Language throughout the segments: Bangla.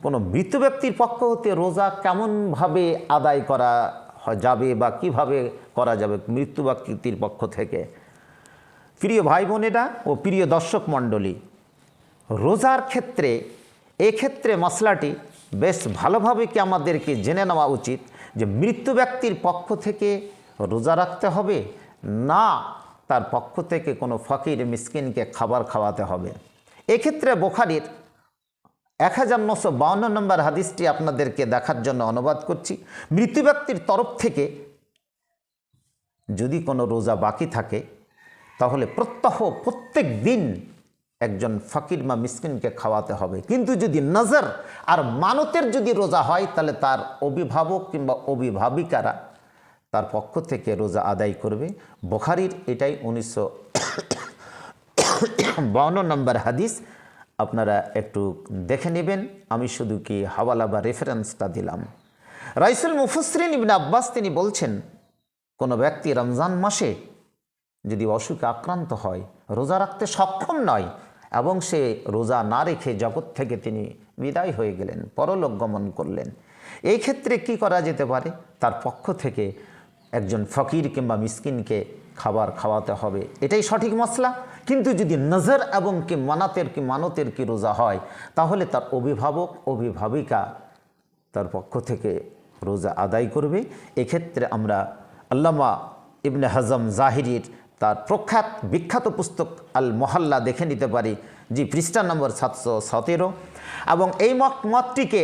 কোনো মৃত ব্যক্তির পক্ষ হতে রোজা কেমনভাবে আদায় করা যাবে বা কিভাবে করা যাবে মৃত্যু ব্যক্তির পক্ষ থেকে। প্রিয় ভাই বোনেরা ও প্রিয় দর্শক মণ্ডলী, রোজার ক্ষেত্রে এক্ষেত্রে মশলাটি বেশ ভালোভাবে কি আমাদেরকে জেনে নেওয়া উচিত যে মৃত্যু ব্যক্তির পক্ষ থেকে রোজা রাখতে হবে না তার পক্ষ থেকে কোনো ফকির মিসকিনকে খাবার খাওয়াতে হবে। এক্ষেত্রে বুখারীর 1952 নম্বর হাদিসটি আপনাদেরকে দেখার জন্য অনুবাদ করছি। মৃত্যু ব্যক্তির তরফ থেকে যদি কোনো রোজা বাকি থাকে তাহলে প্রত্যেক দিন একজন ফকির বা মিসকিনকে খাওয়াতে হবে। কিন্তু যদি নজর আর মানতের যদি রোজা হয় তাহলে তার অভিভাবক কিংবা অভিভাবিকারা তার পক্ষ থেকে রোজা আদায় করবে। বুখারীর এটাই 1952 নম্বর হাদিস, আপনারা একটু দেখে নেবেন। আমি শুধু কি হাওয়ালা বা রেফারেন্সটা দিলাম। রাইসুল মুফাসসিরিন ইবনে আব্বাস তিনি বলছেন, কোনো ব্যক্তি রমজান মাসে যদি অসুখে আক্রান্ত হয়, রোজা রাখতে সক্ষম নয় এবং সে রোজা না রেখে জগৎ থেকে তিনি বিদায় হয়ে গেলেন, পরলোক গমন করলেন, এই ক্ষেত্রে কি করা যেতে পারে? তার পক্ষ থেকে একজন ফকির কিংবা মিসকিনকে খাবার খাওয়াতে হবে, এটাই সঠিক মশলা। কিন্তু যদি নজর এবং মানতের কি রোজা হয় তাহলে তার অভিভাবক অভিভাবিকা তার পক্ষ থেকে রোজা আদায় করবে। এক্ষেত্রে আমরা আল্লামা ইবনে হাজম জাহিরির তার বিখ্যাত পুস্তক আল মহল্লা দেখে নিতে পারি, জি পৃষ্ঠা নম্বর 717, এবং এই মতটিকে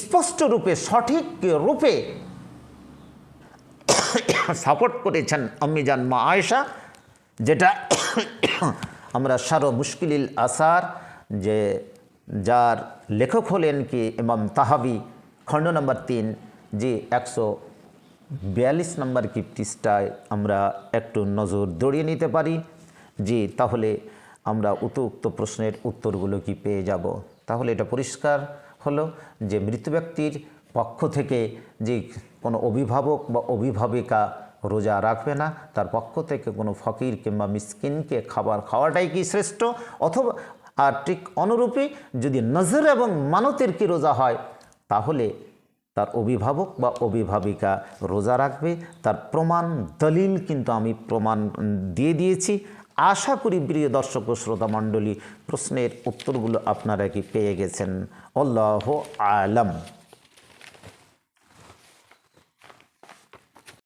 স্পষ্ট রূপে সঠিক রূপে সাপোর্ট করেছেন আম্মিজান মা আয়েশা, যেটা আমরা শারহ মুশকিলিল আসার যার লেখক হলেন কি ইমাম তাহাবি, খণ্ড নম্বর 3, জি 142 নম্বর কি পৃষ্ঠায় আমরা একটু নজর দড়িয়ে নিতে পারি। জি, তাহলে আমরা উক্ত প্রশ্নের উত্তরগুলো কি পেয়ে যাব। তাহলে এটা পরিষ্কার হলো যে মৃত ব্যক্তির পক্ষ থেকে যে কোনো অভিভাবক বা অভিভাবিকা রোজা রাখবে না, তার পক্ষ থেকে কোনো ফকির কিংবা মিসকিনকে খাবার খাওয়াটাই কি শ্রেষ্ঠ। অথবা আর ঠিক অনুরূপী যদি নজর এবং মানতের কি রোজা হয় তাহলে তার অভিভাবক বা অভিভাবিকা রোজা রাখবে। তার প্রমাণ দলিল কিন্তু আমি প্রমাণ দিয়ে দিয়েছি। আশা করি প্রিয় দর্শক ও শ্রোতা মণ্ডলী প্রশ্নের উত্তরগুলো আপনারা কি পেয়ে গেছেন। আল্লাহু আলাম।